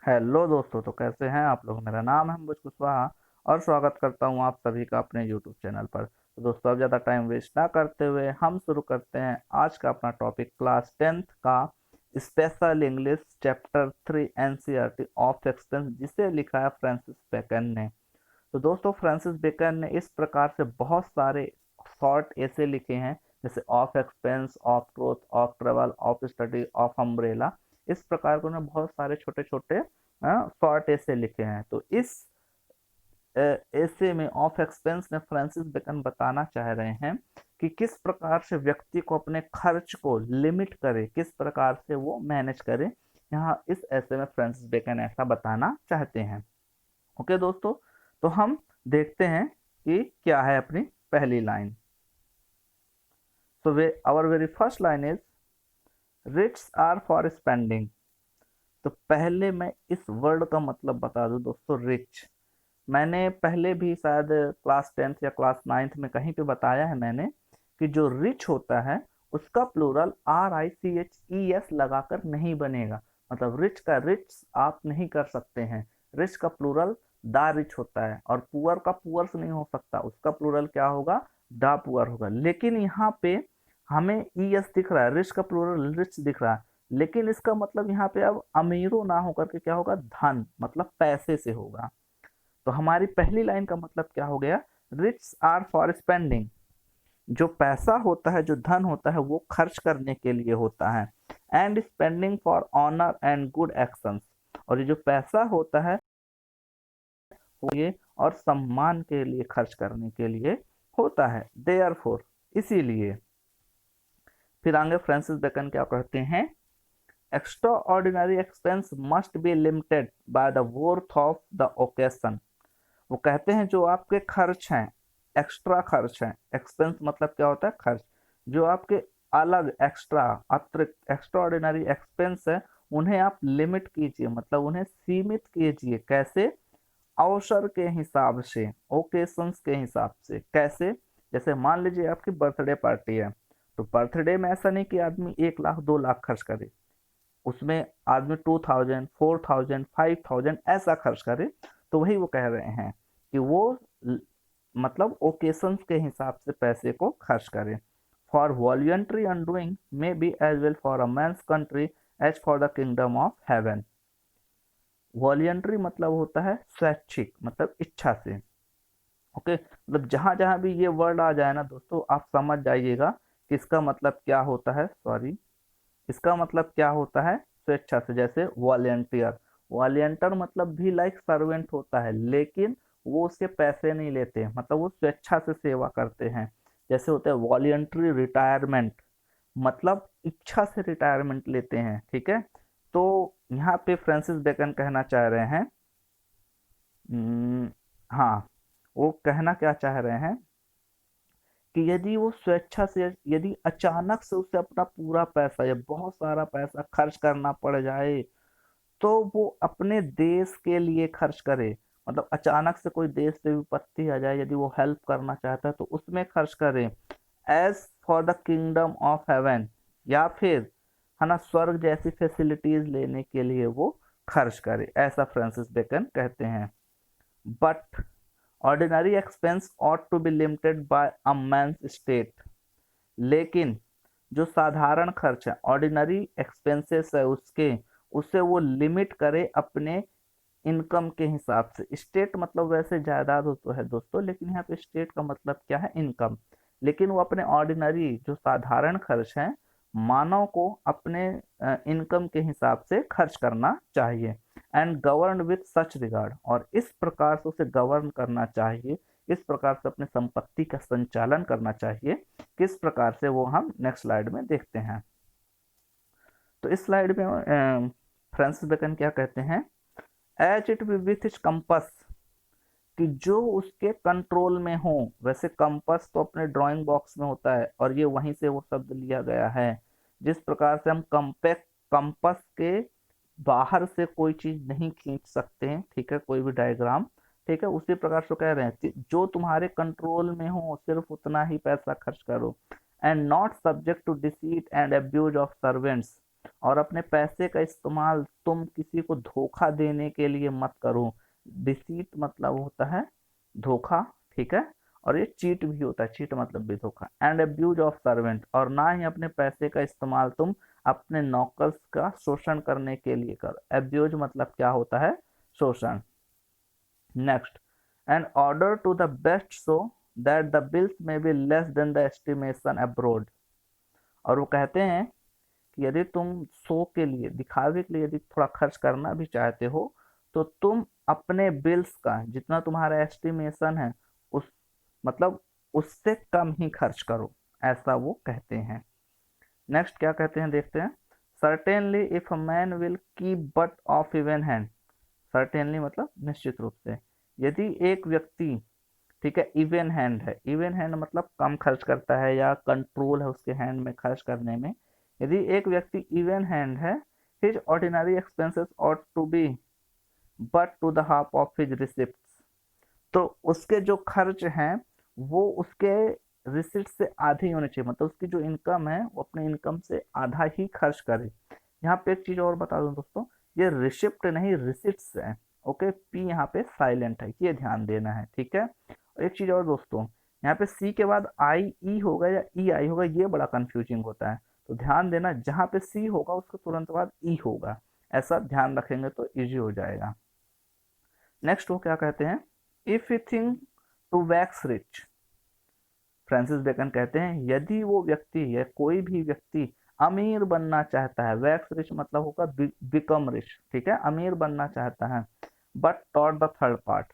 Hello दोस्तों, तो कैसे हैं आप लोग। मेरा नाम है अंबुज कुशवाहा और स्वागत करता हूं आप सभी का अपने यूट्यूब चैनल पर। तो दोस्तों, अब ज़्यादा टाइम वेस्ट ना करते हुए हम शुरू करते हैं आज का अपना टॉपिक क्लास 10th का special English chapter 3 NCERT of expense, जिसे लिखा है फ्रांसिस बेकन ने। तो दोस्तों, फ्रांसिस बेकन ने इस प्रकार से बहुत सारे शॉर्ट ऐसे लिखे हैं, जैसे of expense, of truth, of travel, of study, of umbrella. इस प्रकार के उन्होंने बहुत सारे छोटे छोटे शॉर्ट ऐसे लिखे हैं। तो इस ऐसे में ऑफ एक्सपेंस में फ्रांसिस बेकन बताना चाह रहे हैं कि किस प्रकार से व्यक्ति को अपने खर्च को लिमिट करे, किस प्रकार से वो मैनेज करे। यहाँ इस ऐसे में फ्रांसिस बेकन ऐसा बताना चाहते हैं। ओके दोस्तों, तो हम देखते हैं कि क्या है अपनी पहली line. So we our very first line is rich are for spending. तो पहले मैं इस वर्ड का मतलब बता दूं दोस्तों, रिच। मैंने पहले भी शायद क्लास 10th या क्लास 9th में कहीं पे बताया है मैंने कि जो रिच होता है उसका प्लूरल RICHES लगाकर नहीं बनेगा। मतलब रिच का रिच आप नहीं कर सकते हैं। रिच का प्लूरल द रिच होता है और पुअर का पुअर्स नहीं हो सकता, उसका प्लूरल क्या होगा, द पुअर होगा। लेकिन यहाँ पे हमें ES दिख रहा है, रिच का प्लूरल रिच दिख रहा है, लेकिन इसका मतलब यहाँ पे अब अमीरों ना होकर के क्या होगा, धन, मतलब पैसे से होगा। तो हमारी पहली लाइन का मतलब क्या हो गया, रिच आर फॉर स्पेंडिंग। जो पैसा होता है, जो धन होता है, वो खर्च करने के लिए होता है। And spending for honour and good actions. और ये जो पैसा होता है वो ये और सम्मान के लिए खर्च करने के लिए होता है। देयरफॉर, इसीलिए। फिर आगे फ्रांसिस बेकन क्या कहते हैं, extra ordinary expense must be limited by the worth of the occasion. वो कहते हैं जो आपके खर्च हैं, एक्स्ट्रा खर्च हैं, एक्सपेंस मतलब क्या होता है, खर्च। जो आपके अलग एक्स्ट्रा अतिरिक्त एक्स्ट्रा ऑर्डिनरी एक्सपेंस है, उन्हें आप लिमिट कीजिए, मतलब उन्हें सीमित कीजिए। कैसे, अवसर के हिसाब से, ओकेशंस के हिसाब से। कैसे, जैसे मान लीजिए आपकी बर्थडे पार्टी है, तो बर्थडे में ऐसा नहीं कि आदमी 1 लाख 2 लाख खर्च करे, उसमें आदमी 2000 4000 5000 ऐसा खर्च करे। तो वही वो कह रहे हैं कि वो मतलब ओकेशंस के हिसाब से पैसे को खर्च करें। For voluntary undoing may be as well for a man's country as for the kingdom of heaven. Voluntary मतलब होता है स्वैच्छिक, मतलब इच्छा से। ओके, मतलब जहां जहां भी ये वर्ड आ जाए ना दोस्तों, आप समझ जाइएगा कि इसका मतलब क्या होता है। सॉरी, इसका मतलब क्या होता है, स्वेच्छा से। जैसे वॉलेंटियर, वॉलेंटियर मतलब भी लाइक सर्वेंट होता है, लेकिन वो उसके पैसे नहीं लेते, मतलब वो स्वेच्छा से सेवा करते हैं। जैसे होता है वॉलेंट्री रिटायरमेंट, मतलब इच्छा से रिटायरमेंट लेते हैं। ठीक है, तो यहाँ पे फ्रांसिस बेकन कहना चाह रहे हैं, हाँ, वो कहना क्या चाह रहे हैं कि यदि वो स्वेच्छा से, यदि अचानक से उसे अपना पूरा पैसा या बहुत सारा पैसा खर्च करना पड़ जाए, तो वो अपने देश के लिए खर्च करे। मतलब अचानक से कोई देश पे विपत्ति आ जाए, यदि वो हेल्प करना चाहता है तो उसमें खर्च करे। As for the kingdom of heaven, या फिर है ना, स्वर्ग जैसी फैसिलिटीज लेने के लिए वो खर्च करे, ऐसा फ्रांसिस बेकन कहते हैं। But ordinary expense ought to be limited by a man's state. लेकिन जो साधारण खर्च है, ऑर्डिनरी एक्सपेंसेस है उसके, उसे वो लिमिट करे अपने इनकम के हिसाब से। स्टेट मतलब वैसे जायदाद हो तो है दोस्तों, लेकिन यहाँ पे स्टेट का मतलब क्या है, इनकम। लेकिन वो अपने ऑर्डिनरी जो साधारण खर्च हैं, मानव को अपने इनकम के हिसाब से खर्च करना चाहिए। And govern with such regard, और इस प्रकार से उसे गवर्न करना चाहिए, इस प्रकार से अपने संपत्ति का संचालन करना चाहिए। किस प्रकार से, वो हम नेक्स्ट स्लाइड में देखते हैं। तो इस स्लाइड में फ्रांसिस बेकन क्या कहते हैं, as it be with his compass, कि जो उसके कंट्रोल में हो। वैसे कंपस तो अपने ड्राइंग बॉक्स में होता है और ये वहीं से वो शब्द लिया गया है। जिस प्रकार से हम कंपेक्ट कंपस के बाहर से कोई चीज नहीं खींच सकते हैं, ठीक है, कोई भी डायग्राम, ठीक है, उसी प्रकार से कह रहे हैं कि जो तुम्हारे कंट्रोल में हो सिर्फ उतना ही पैसा खर्च करो। And not subject to deceit and abuse of servants, और अपने पैसे का इस्तेमाल तुम किसी को धोखा देने के लिए मत करो। डिसीट मतलब होता है धोखा, ठीक है, और ये चीट भी होता है, चीट मतलब भी धोखा। एंड अब्यूज ऑफ सर्वेंट, और ना ही अपने पैसे का इस्तेमाल तुम अपने नौकर्स का शोषण करने के लिए करो। अब्यूज मतलब क्या होता है, शोषण। Next, in order to the best show that the bills may be less than the estimation abroad. और वो कहते हैं कि यदि तुम शो के लिए, दिखावे के लिए यदि थोड़ा खर्च करना भी चाहते हो तो तुम अपने बिल्स का जितना तुम्हारा एस्टिमेशन है उस मतलब उससे कम ही खर्च करो, ऐसा वो कहते हैं। नेक्स्ट क्या कहते हैं देखते हैं। Certainly if a man will keep but of even hand. Certainly मतलब निश्चित रूप से, यदि एक व्यक्ति, ठीक है, इवन हैंड है, इवन हैंड मतलब कम खर्च करता है या कंट्रोल है उसके हैंड में खर्च करने में। यदि एक व्यक्ति इवन हैंड है, his ordinary expenses ought to be but to the half of his receipts. तो उसके जो खर्च हैं वो उसके रिसिप्ट से आधे ही होने चाहिए, मतलब उसकी जो इनकम है वो अपने इनकम से आधा ही खर्च करे। यहाँ पे एक चीज और बता दूं दोस्तों, ये रिसिप्ट नहीं रिसिप्ट्स है। ओके, पी यहाँ पे साइलेंट है, ये ध्यान देना है, ठीक है। और एक चीज और दोस्तों, यहाँ पे सी के बाद आई ई होगा या ई आई होगा, ये बड़ा कंफ्यूजिंग होता है। तो ध्यान देना, जहाँ पे सी होगा उसके तुरंत बाद ई होगा, ऐसा ध्यान रखेंगे तो इजी हो जाएगा। नेक्स्ट वो क्या कहते हैं, if you think to wax rich. Francis Bacon कहते हैं यदि वो व्यक्ति या कोई भी व्यक्ति अमीर बनना चाहता है, वैक्स रिच मतलब होगा बिकम रिच, ठीक है, अमीर बनना चाहता है, but taught the third part,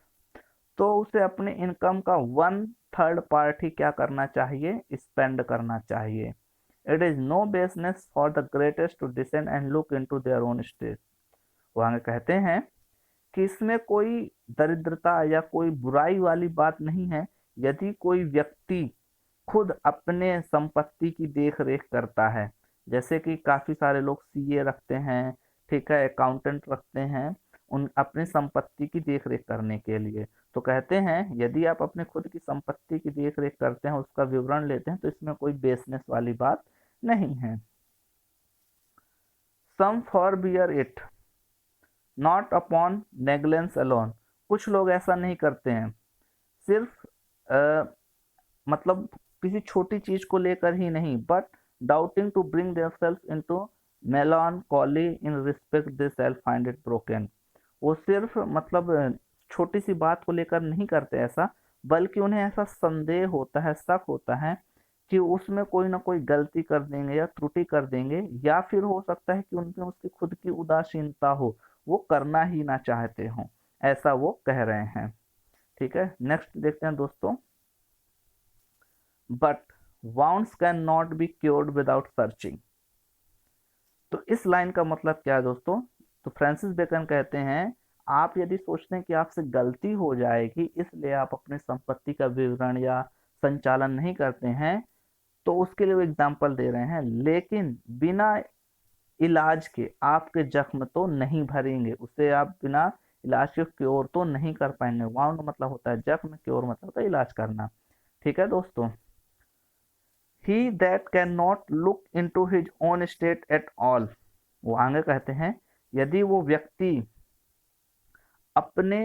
तो उसे अपने इनकम का 1/3 पार्ट ही क्या करना चाहिए, स्पेंड करना चाहिए। It is no business for the greatest to descend and look into their own state. वो आगे कहते हैं कि इसमें कोई दरिद्रता या कोई बुराई वाली बात नहीं है यदि कोई व्यक्ति खुद अपने संपत्ति की देख रेख करता है। जैसे कि काफी सारे लोग सीए रखते हैं, ठीक है, अकाउंटेंट रखते हैं उन अपनी संपत्ति की देख रेख करने के लिए। तो कहते हैं यदि आप अपने खुद की संपत्ति की देख रेख करते हैं, उसका विवरण लेते हैं, तो इसमें कोई बेसनेस वाली बात नहीं है। Some forbear it not upon negligence alone. कुछ लोग ऐसा नहीं करते हैं सिर्फ मतलब किसी छोटी चीज को लेकर ही नहीं, but doubting to bring theirself into melancholy in respect they self find it broken. वो सिर्फ मतलब छोटी सी बात को लेकर नहीं करते ऐसा, बल्कि उन्हें ऐसा संदेह होता है, शक होता है कि उसमें कोई ना कोई गलती कर देंगे या त्रुटि कर देंगे, या फिर हो सकता है कि उनमें उसकी खुद की उदासीनता हो, वो करना ही ना चाहते हो, ऐसा वो कह रहे हैं, ठीक है। नेक्स्ट देखते हैं दोस्तों, but wounds can not be cured without searching. तो इस लाइन का मतलब क्या है दोस्तों, तो फ्रांसिस बेकन कहते हैं आप यदि सोचते हैं कि आपसे गलती हो जाएगी इसलिए आप अपनी संपत्ति का विवरण या संचालन नहीं करते हैं, तो उसके लिए वो एग्जाम्पल दे रहे हैं, लेकिन बिना इलाज के आपके जख्म तो नहीं भरेंगे, उसे आप बिना इलाज के क्योर तो नहीं कर पाएंगे। वाउंड मतलब होता है जख्म, क्योर मतलब होता है इलाज करना, ठीक है दोस्तों। He that cannot look into his own state at all. वो आगे कहते हैं यदि वो व्यक्ति अपने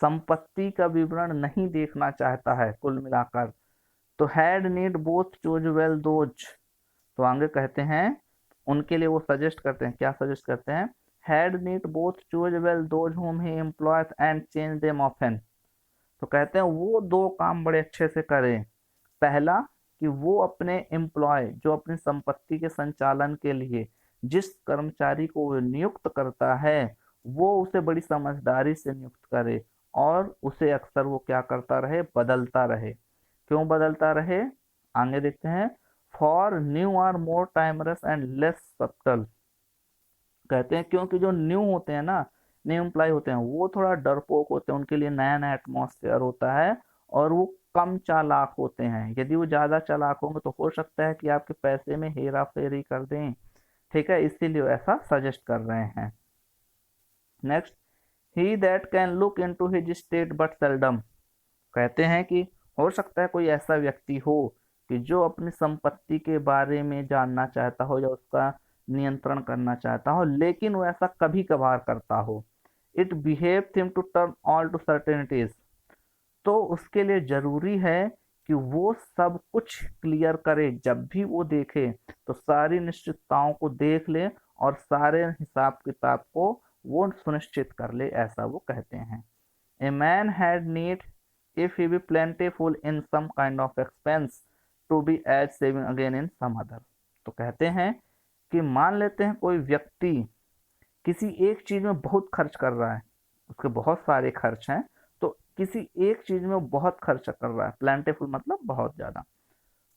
संपत्ति का विवरण नहीं देखना चाहता है कुल मिलाकर, तो had need both choose well those. तो आगे कहते हैं उनके लिए वो सजेस्ट करते हैं, क्या सजेस्ट करते हैं, had need both choose well those whom he employs and change them often। तो कहते हैं वो दो काम बड़े अच्छे से करें। पहला कि वो अपने एम्प्लॉय, जो अपनी संपत्ति के संचालन के लिए जिस कर्मचारी को वो नियुक्त करता है, वो उसे बड़ी समझदारी से नियुक्त करे और उसे अक्सर वो क्या करता रहे, बदलता रहे। क्यों बदलता रहे, आगे देखते हैं। For new are more timorous and less subtle. कहते हैं क्योंकि जो न्यू होते हैं ना, न्यू एम्प्लॉय होते हैं, वो थोड़ा डरपोक होते हैं, उनके लिए नया नया एटमॉस्फेयर होता है और वो कम चालाक होते हैं। यदि वो ज्यादा चालाक होंगे तो हो सकता है कि आपके पैसे में हेरा फेरी कर दें, ठीक है, इसीलिए ऐसा सजेस्ट कर रहे हैं। Next, he that can look into his state but seldom. कहते हैं कि हो सकता है कोई ऐसा व्यक्ति हो कि जो अपनी संपत्ति के बारे में जानना चाहता हो या उसका नियंत्रण करना चाहता हो, लेकिन वो ऐसा कभी कभार करता हो। It behave him to turn all to certainties, तो उसके लिए जरूरी है कि वो सब कुछ क्लियर करे। जब भी वो देखे तो सारी निश्चितताओं को देख ले और सारे हिसाब किताब को वो सुनिश्चित कर ले, ऐसा वो कहते हैं। A man had need if he be plentiful in some kind of expense to be as saving again in some other। तो कहते हैं कि मान लेते हैं कोई व्यक्ति किसी एक चीज में बहुत खर्च कर रहा है, उसके बहुत सारे खर्च हैं, तो किसी एक चीज में वो बहुत खर्च कर रहा है, प्लेंटिफुल मतलब बहुत ज्यादा,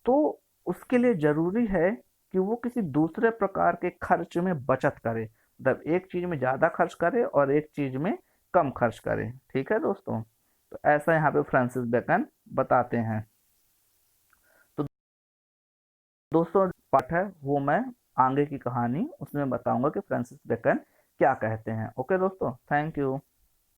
तो उसके लिए जरूरी है कि वो किसी दूसरे प्रकार के खर्च में बचत करे, मतलब एक चीज में ज्यादा खर्च करे और एक चीज में कम खर्च करे। ठीक है दोस्तों, तो ऐसा यहाँ पे फ्रांसिस बेकन बताते हैं। तो दोस्तों पार्ट है वो मैं आगे की कहानी उसमें बताऊंगा कि फ्रांसिस बेकन क्या कहते हैं। ओके दोस्तों, थैंक यू।